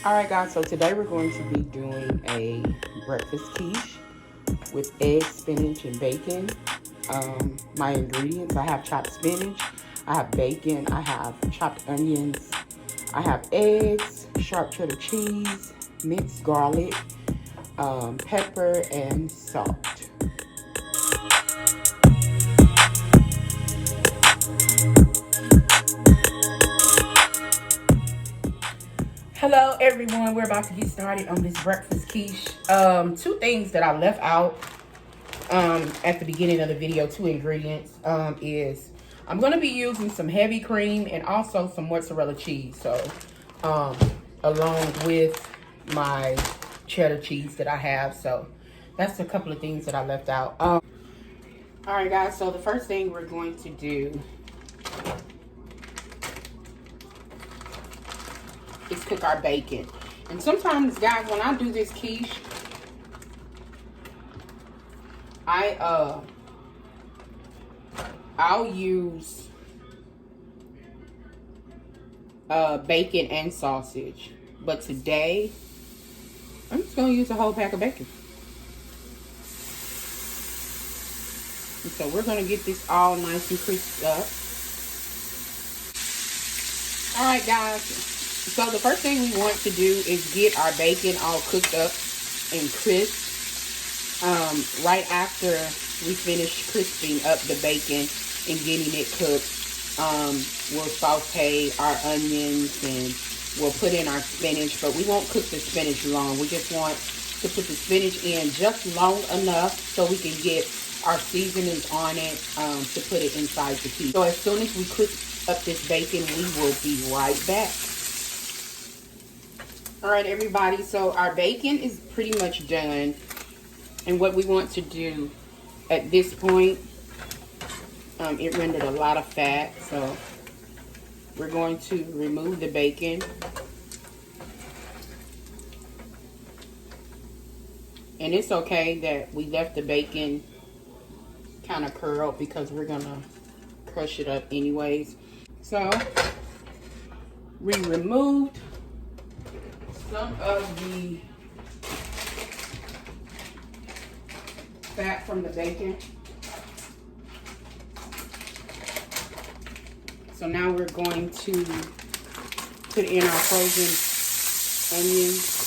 Alright guys, so today we're going to be doing a breakfast quiche with eggs, spinach, and bacon. My ingredients, I have chopped spinach, I have bacon, I have chopped onions, I have eggs, sharp cheddar cheese, minced garlic, pepper, and salt. Hello everyone, we're about to get started on this breakfast quiche. Two things that I left out at the beginning of the video, two ingredients, is I'm going to be using some heavy cream and also some mozzarella cheese. So along with my cheddar cheese that I have. So that's a couple of things that I left out. All right guys, so the first thing we're going to do is cook our bacon. And sometimes guys, when I do this quiche, I'll use bacon and sausage, but today I'm just gonna use a whole pack of bacon. And so we're gonna get this all nice and crisped up. All right guys, so the first thing we want to do is get our bacon all cooked up and crisp. Right after we finish crisping up the bacon and getting it cooked, we'll saute our onions and we'll put in our spinach, but we won't cook the spinach long. We just want to put the spinach in just long enough so we can get our seasonings on it to put it inside the quiche. So as soon as we crisp up this bacon, we will be right back. All right, everybody, so our bacon is pretty much done. And what we want to do at this point, it rendered a lot of fat, so we're going to remove the bacon. And it's okay that we left the bacon kind of curled because we're gonna crush it up anyways. So we removed some of the fat from the bacon. So now we're going to put in our frozen onions.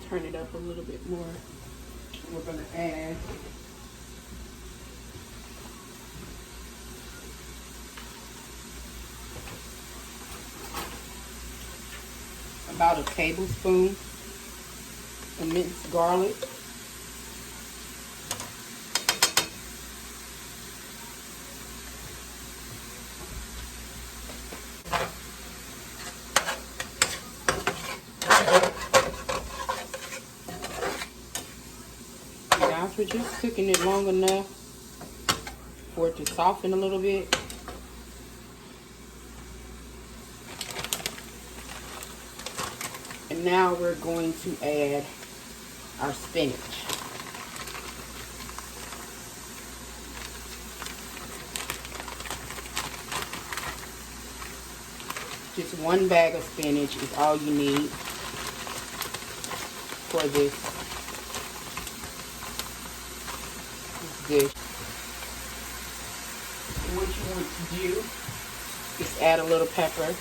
Turn it up a little bit more. We're going to add about a tablespoon of minced garlic. We're just cooking it long enough for it to soften a little bit. And now we're going to add our spinach. Just one bag of spinach is all you need for this dish. What you want to do is add a little pepper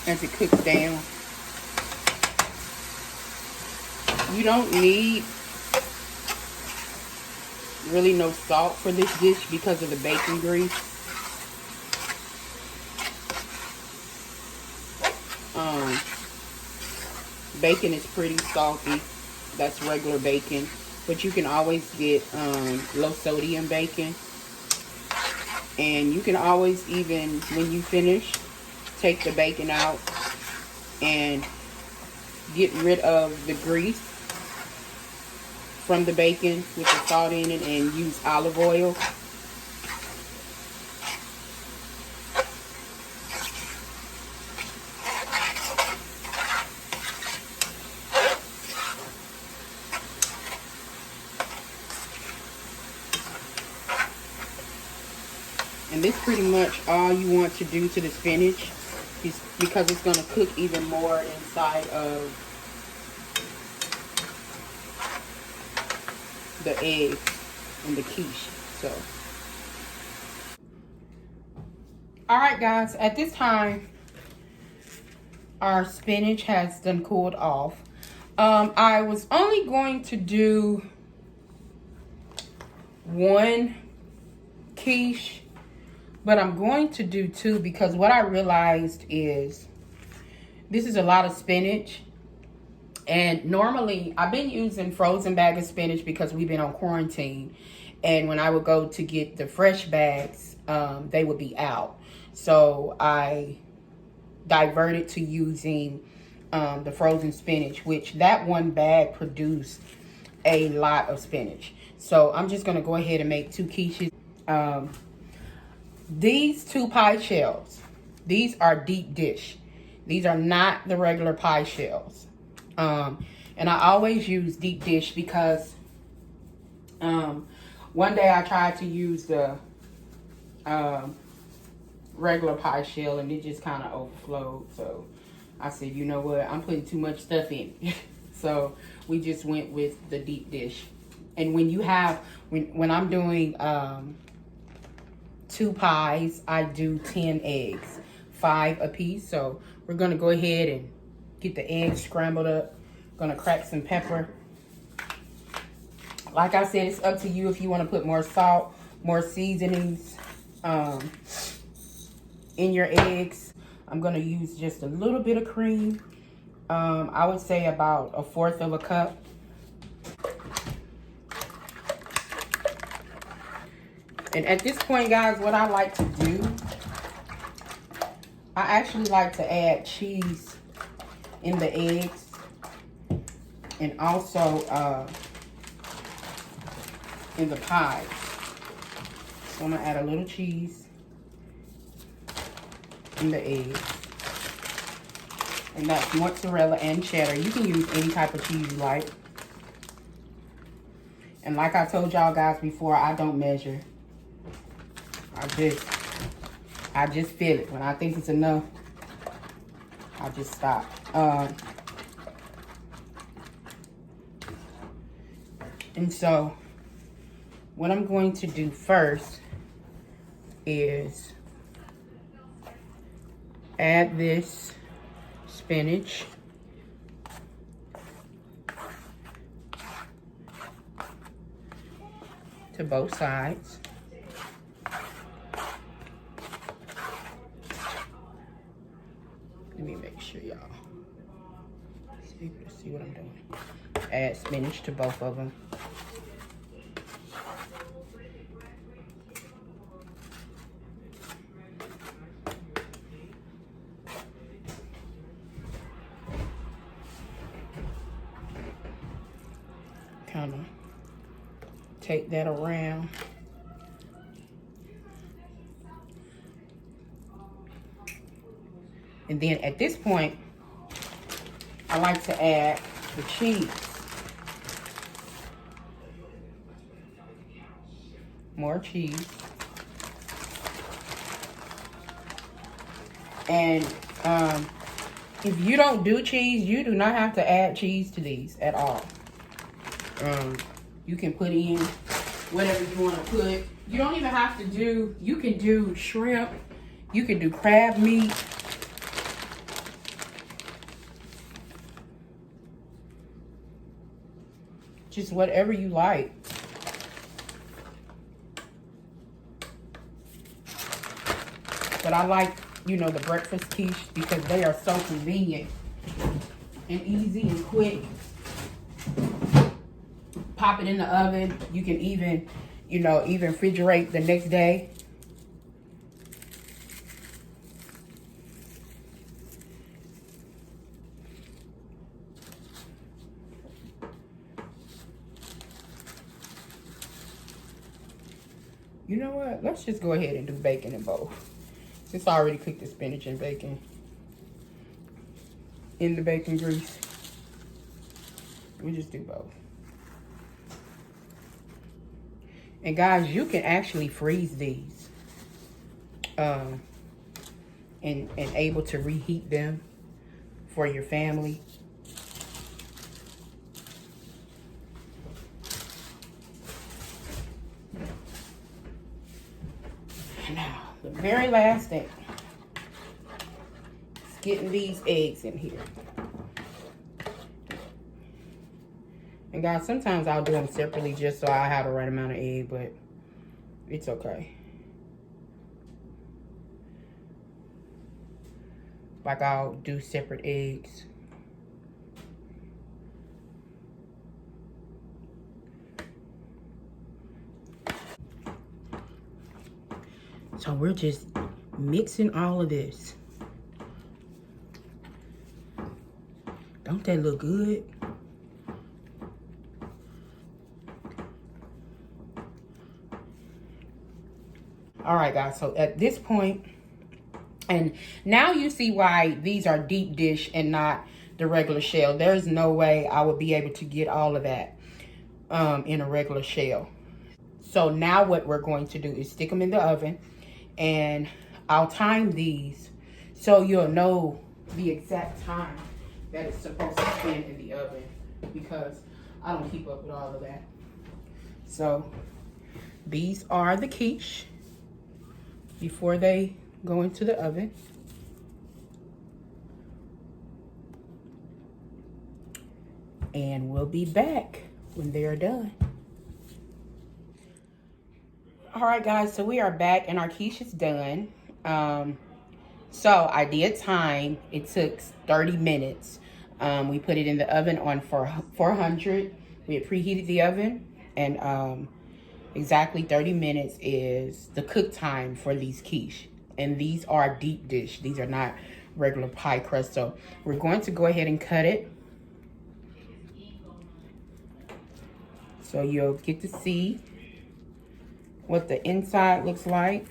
as it cooks down. You don't need really no salt for this dish because of the bacon grease. Bacon is pretty salty. That's regular bacon. But you can always get low sodium bacon. And you can always, even when you finish, take the bacon out and get rid of the grease from the bacon with the salt in it and use olive oil. And this pretty much all you want to do to the spinach, is because it's going to cook even more inside of the eggs and the quiche. So, all right, guys, at this time, our spinach has done cooled off. I was only going to do one quiche, but I'm going to do two because what I realized is this is a lot of spinach. And normally, I've been using frozen bag of spinach because we've been on quarantine. And when I would go to get the fresh bags, they would be out. So I diverted to using the frozen spinach, which that one bag produced a lot of spinach. So I'm just going to go ahead and make two quiches. These two pie shells, these are deep dish. These are not the regular pie shells. And I always use deep dish because one day I tried to use the regular pie shell and it just kind of overflowed. So I said, you know what, I'm putting too much stuff in. So we just went with the deep dish. And when you have, when I'm doing two pies, I do 10 eggs, 5 a piece. So we're gonna go ahead and get the eggs scrambled up. Gonna crack some pepper. Like I said, it's up to you if you want to put more salt, more seasonings in your eggs. I'm gonna use just a little bit of cream. I would say about 1/4 of a cup. And at this point, guys, what I like to do, I actually like to add cheese in the eggs. And also in the pie. So I'm going to add a little cheese in the eggs. And that's mozzarella and cheddar. You can use any type of cheese you like. And like I told y'all guys before, I don't measure. I just feel it. When I think it's enough, I just stop. And so what I'm going to do first is add this spinach. To both sides. Let me make sure y'all see what I'm doing. Add spinach to both of them. Kind of take that around. And then at this point, I like to add the cheese. More cheese. And if you don't do cheese, you do not have to add cheese to these at all. You can put in whatever you want to put. You don't even have to do, you can do shrimp. You can do crab meat. Just whatever you like. But I like, you know, the breakfast quiche because they are so convenient and easy and quick. Pop it in the oven. You can even, you know, even refrigerate the next day. You know what? Let's just go ahead and do bacon in both. Since I already cooked the spinach and bacon in the bacon grease. We just do both. And guys, you can actually freeze these. And able to reheat them for your family. Now, the very last thing is getting these eggs in here. And guys, sometimes I'll do them separately just so I have the right amount of egg, but it's okay. Like I'll do separate eggs. So we're just mixing all of this. Don't that look good? All right, guys, so at this point, and now you see why these are deep dish and not the regular shell. There's no way I would be able to get all of that in a regular shell. So now what we're going to do is stick them in the oven, and I'll time these so you'll know the exact time that it's supposed to spend in the oven, because I don't keep up with all of that. So these are the quiche before they go into the oven. And we'll be back when they're done. All right, guys, so we are back and our quiche is done. So I did time. It took 30 minutes. We put it in the oven on 400. We had preheated the oven, and exactly 30 minutes is the cook time for these quiche. And these are deep dish. These are not regular pie crust. So we're going to go ahead and cut it. So you'll get to see what the inside looks like.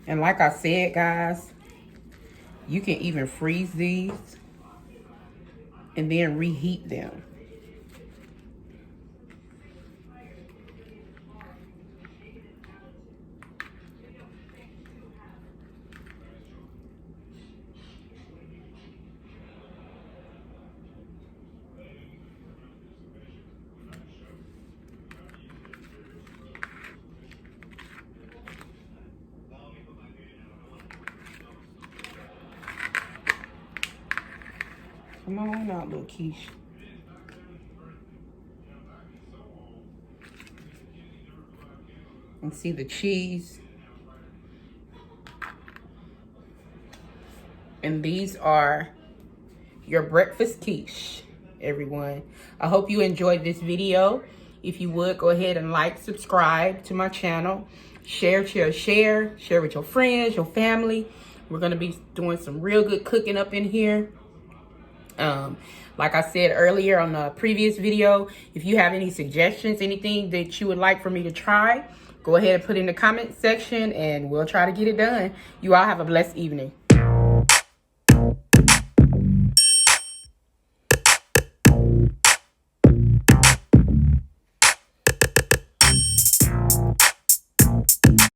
And like I said, guys, you can even freeze these and then reheat them. Come on out, little quiche. And see the cheese. And these are your breakfast quiche, everyone. I hope you enjoyed this video. If you would, go ahead and like, subscribe to my channel. Share with your friends, your family. We're gonna be doing some real good cooking up in here. Like I said earlier on the previous video, if you have any suggestions, anything that you would like for me to try, go ahead and put in the comment section and we'll try to get it done. You all have a blessed evening.